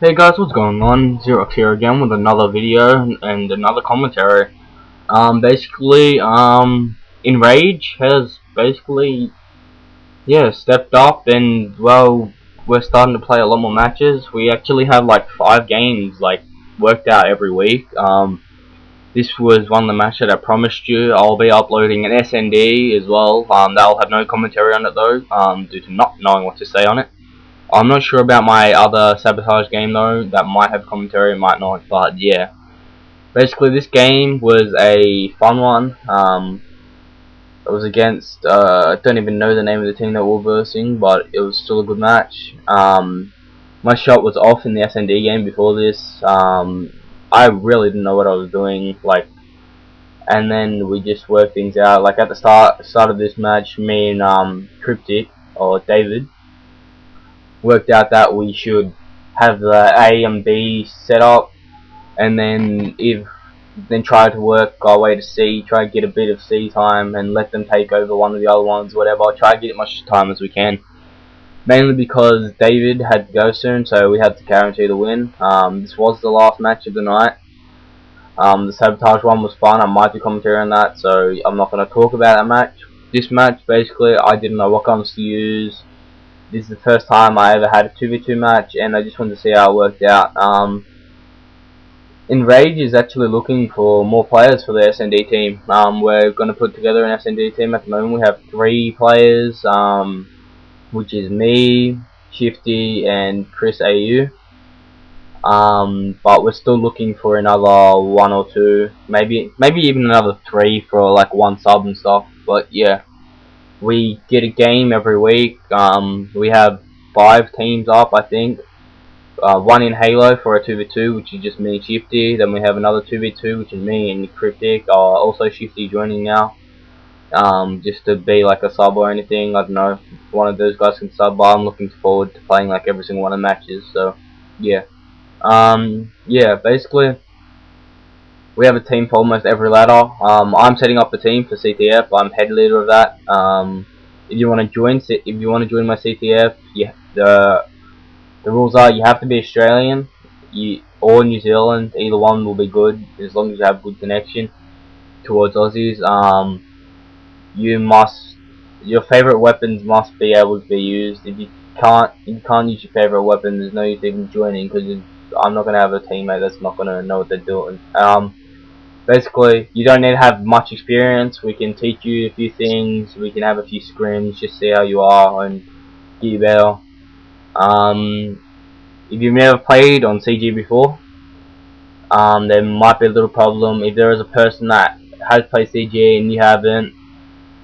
Hey guys, what's going on? XeroX here again with another video and another commentary. Basically, EnRAGE has basically, stepped up and, well, we're starting to play a lot more matches. We actually have like 5 games, like, worked out every week. This was one of the matches that I promised you. I'll be uploading an SND as well. That'll have no commentary on it though, due to not knowing what to say on it. I'm not sure about my other Sabotage game though, that might have commentary, might not, but yeah. Basically this game was a fun one. It was against, I don't even know the name of the team that we were versing, but it was still a good match. My shot was off in the SND game before this. I really didn't know what I was doing, like, and then we just worked things out. Like at the start of this match, me and Cryptic, or David, worked out that we should have the A and B set up, and then try to work our way to C, try to get a bit of C time, and let them take over one of the other ones, whatever. Try to get as much time as we can. Mainly because David had to go soon, so we had to guarantee the win. This was the last match of the night. The Sabotage one was fun. I might do commentary on that, so I'm not going to talk about that match. This match, basically, I didn't know what guns to use. This is the first time I ever had a 2v2 match, and I just wanted to see how it worked out. EnRAGE is actually looking for more players for the SND team. We're going to put together an SND team. At the moment we have 3 players, which is me, Shifty, and Chris AU. But we're still looking for another 1 or 2, maybe even another 3 for like 1 sub and stuff. But yeah, we get a game every week. We have 5 teams up, I think. 1 in Halo for a 2v2, which is just me and Shifty. Then we have another 2v2, which is me and Cryptic. Also Shifty joining now. Just to be like a sub or anything. I don't know if one of those guys can sub, but I'm looking forward to playing like every single one of the matches. So yeah. Yeah, basically we have a team for almost every ladder. I'm setting up a team for CTF. I'm head leader of that. If you want to join my CTF, yeah, the rules are you have to be Australian, or New Zealand. Either one will be good as long as you have good connection towards Aussies. Your favorite weapons must be able to be used. If you can't use your favorite weapon, there's no use even joining, because I'm not gonna have a teammate that's not gonna know what they're doing. Basically, you don't need to have much experience. We can teach you a few things. We can have a few scrims, just see how you are and get you better. If you've never played on CG before, there might be a little problem. If there is a person that has played CG and you haven't,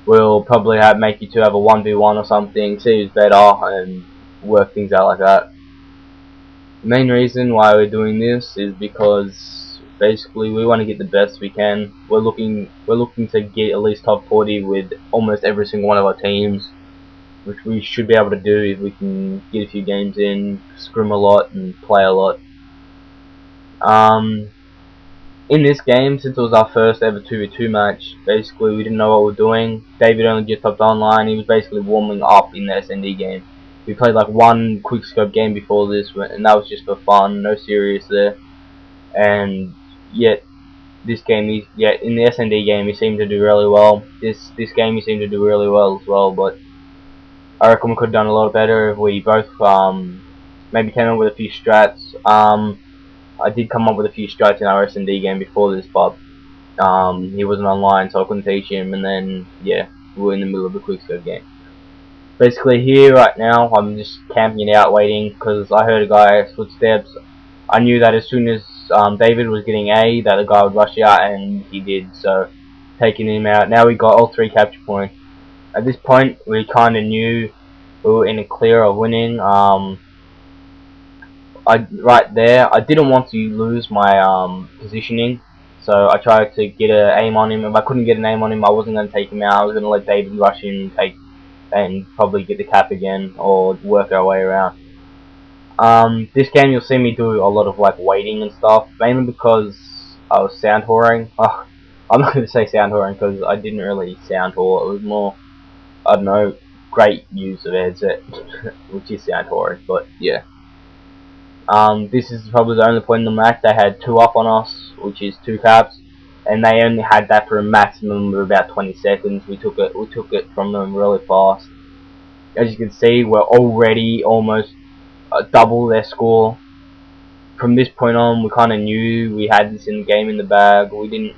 we'll probably make you two have a 1v1 or something, see who's better, and work things out like that. The main reason why we're doing this is because basically we want to get the best we can. We're looking to get at least top 40 with almost every single one of our teams, which we should be able to do if we can get a few games in, scrim a lot, and play a lot. In this game, since it was our first ever 2v2 match, basically we didn't know what we were doing. David only just hopped online. He was basically warming up in the SND game. We played like 1 quick scope game before this, and that was just for fun, no serious there. And yet, this game, in the SND game, he seemed to do really well. This game, he seemed to do really well as well. But I reckon we could have done a lot better if we both maybe came up with a few strats. I did come up with a few strats in our S&D game before this, but he wasn't online, so I couldn't teach him. And then yeah, we were in the middle of a quick scope game. Basically here right now, I'm just camping it out, waiting, because I heard a guy's footsteps. I knew that as soon as David was getting A, that the guy would rush out, and he did. So taking him out. Now we got all 3 capture points. At this point, we kind of knew we were in a clear of winning. Right there, I didn't want to lose my positioning, so I tried to get an aim on him. If I couldn't get an aim on him, I wasn't going to take him out. I was going to let David rush in and probably get the cap again, or work our way around. This game you'll see me do a lot of like waiting and stuff, mainly because I was sound whoring. I'm not going to say sound whoring because I didn't really sound whore. It was more, I don't know, great use of a headset, which is sound whoring, but yeah. This is probably the only point in the match they had 2 up on us, which is 2 caps, and they only had that for a maximum of about 20 seconds. We took it from them really fast. As you can see, we're already almost double their score. From this point on, we kind of knew we had this in the game in the bag. We didn't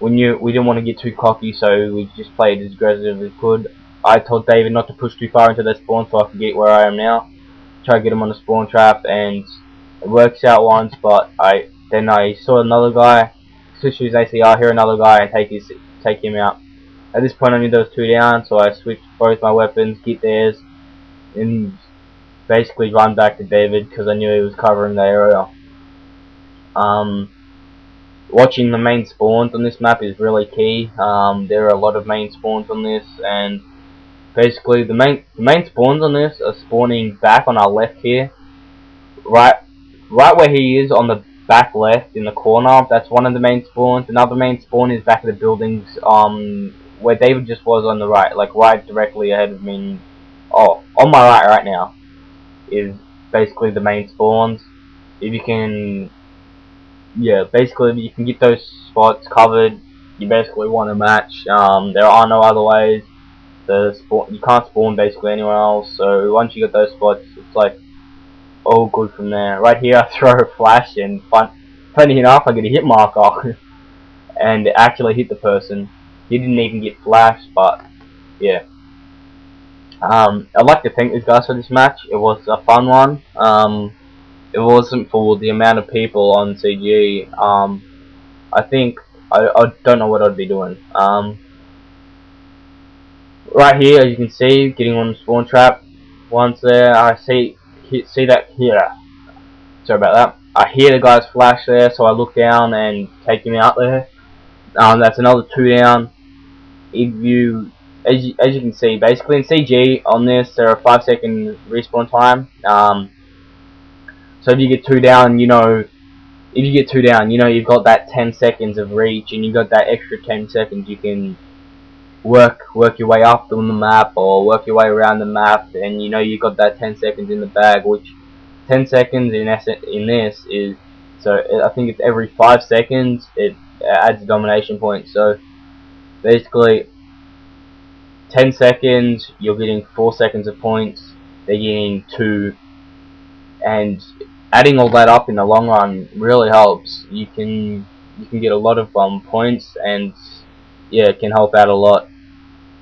want to get too cocky, so we just played as aggressive as we could. I told David not to push too far into their spawn so I could get where I am now. Try to get him on the spawn trap, and it works out once, but then I saw another guy, switch to his ACR, hear another guy, and take him out. At this point I knew there was 2 down, so I switched both my weapons, get theirs, and basically run back to David because I knew he was covering the area. Watching the main spawns on this map is really key. There are a lot of main spawns on this, and basically the main spawns on this are spawning back on our left here, right where he is on the back left in the corner. That's one of the main spawns. Another main spawn is back of the buildings, where David just was on the right, like right directly ahead of me. Oh, on my right now is basically the main spawns. If you can, yeah, basically if you can get those spots covered, you basically won a match. There are no other ways. You can't spawn basically anywhere else. So once you get those spots, it's like all good from there. Right here, I throw a flash, and funny enough, I get a hit marker, and it actually hit the person. He didn't even get flashed, but yeah. I'd like to thank these guys for this match. It was a fun one. If it wasn't for the amount of people on CG, I think I don't know what I'd be doing. Right here, as you can see, getting on the spawn trap. Once there, I see that here. Sorry about that. I hear the guy's flash there, so I look down and take him out there. That's another 2 down. If you, as you can see, basically in CG on this, there are 5-second respawn time. So if you get 2 down, you know, you've got that 10 seconds of reach, and you got that extra 10 seconds. You can work your way up on the map, or work your way around the map, and you know you got that 10 seconds in the bag. Which 10 seconds in this is, so I think it's every 5 seconds it adds a domination point. So basically 10 seconds you're getting 4 seconds of points, they're getting 2, and adding all that up in the long run really helps. You can get a lot of points, and yeah, it can help out a lot.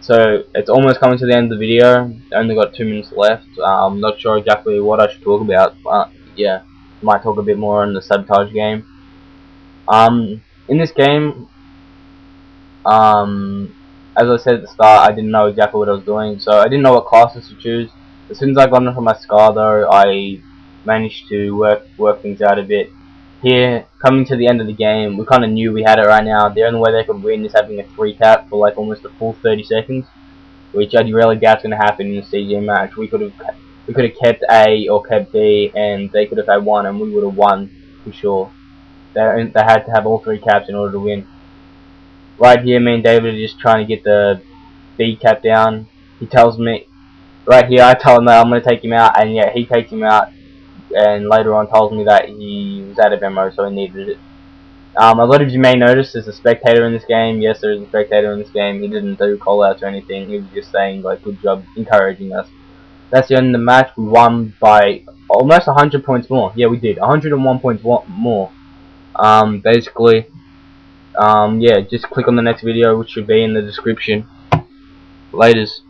So it's almost coming to the end of the video. Only got 2 minutes left. I'm not sure exactly what I should talk about, but yeah, might talk a bit more on the Sabotage game. In this game, as I said at the start, I didn't know exactly what I was doing, so I didn't know what classes to choose. As soon as I got enough of my SCAR though, I managed to work things out a bit. Here, coming to the end of the game, we kind of knew we had it right now. The only way they could win is having a 3 cap for like almost a full 30 seconds, which I really doubt's going to happen in a CG match. We could have kept A or kept B, and they could have had 1, and we would have won for sure. They had to have all 3 caps in order to win. Right here, me and David are just trying to get the B cap down. He tells me, right here, I tell him that I'm going to take him out, and yeah, he takes him out. And later on tells me that he was out of ammo, so he needed it. A lot of you may notice there's a spectator in this game. Yes, there is a spectator in this game. He didn't do call-outs or anything. He was just saying, like, good job, encouraging us. That's the end of the match. We won by almost 100 points more. Yeah, we did. 101 points more. Basically, yeah, just click on the next video, which should be in the description. Laters.